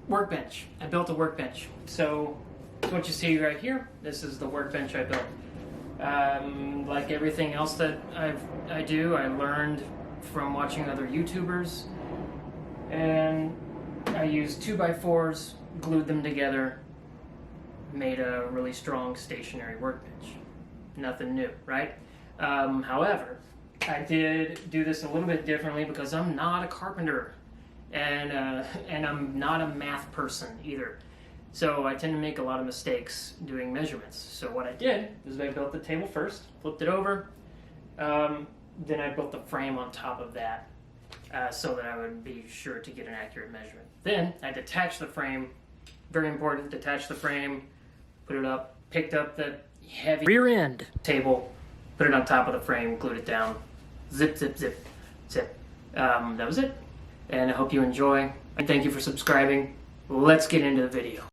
Workbench. I built a workbench. So what you see right here, this is the workbench I built. Like everything else that I do, I learned from watching other YouTubers, and I used 2x4s, glued them together, made a really strong stationary workbench. Nothing new, right? However, I did do this a little bit differently because I'm not a carpenter, and I'm not a math person either. So I tend to make a lot of mistakes doing measurements. So what I did is I built the table first, flipped it over, then I built the frame on top of that so that I would be sure to get an accurate measurement. Then I detached the frame, very important, detach the frame, put it up, picked up the heavy rear end table, put it on top of the frame, glued it down, zip, zip, zip, zip. That was it. And I hope you enjoy. And thank you for subscribing. Let's get into the video.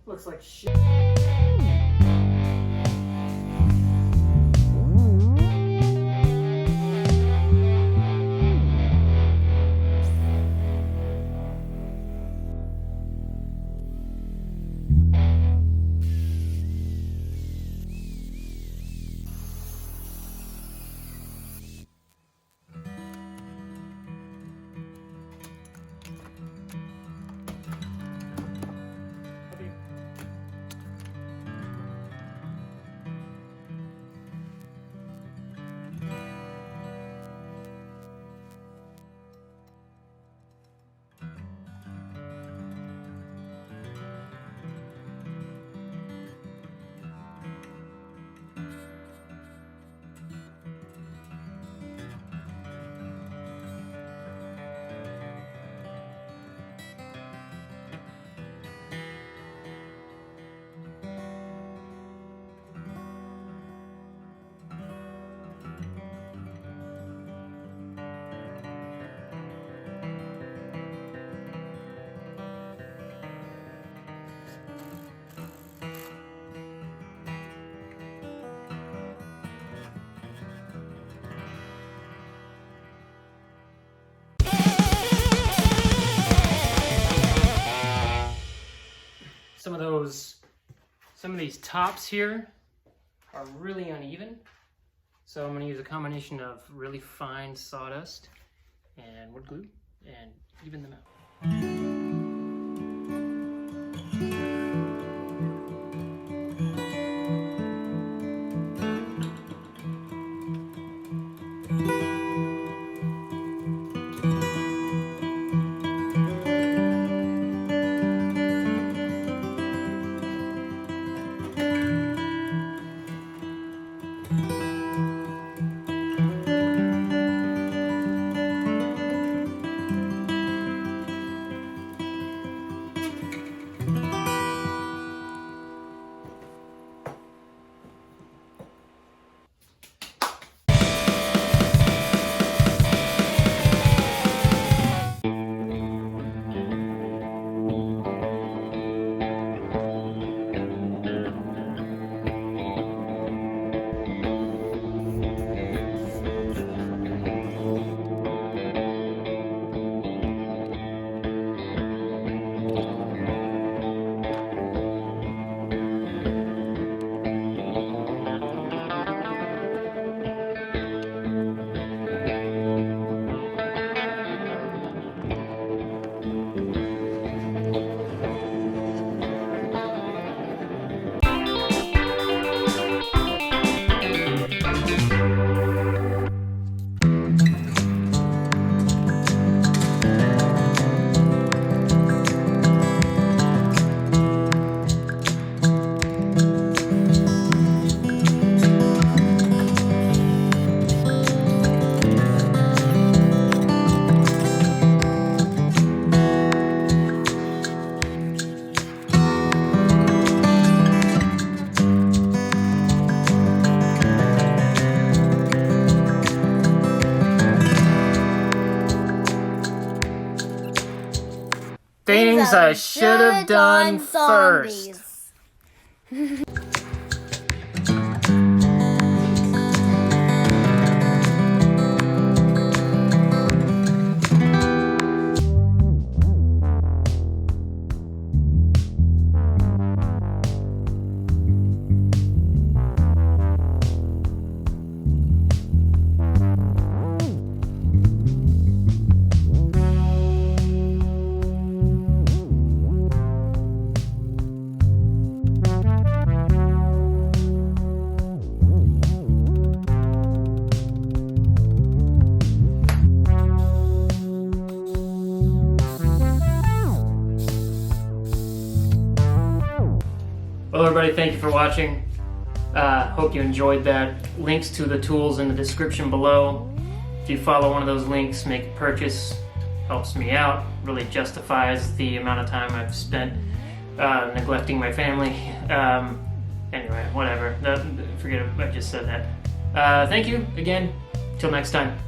Looks like shit. Some of these tops here are really uneven, so I'm going to use a combination of really fine sawdust and wood glue and even them out. things I should have done first. Well, everybody, thank you for watching. Hope you enjoyed that. Links to the tools in the description below. If you follow one of those links, make a purchase. Helps me out. Really justifies the amount of time I've spent neglecting my family. Anyway, whatever. Forget it. I just said that. Thank you again. Till next time.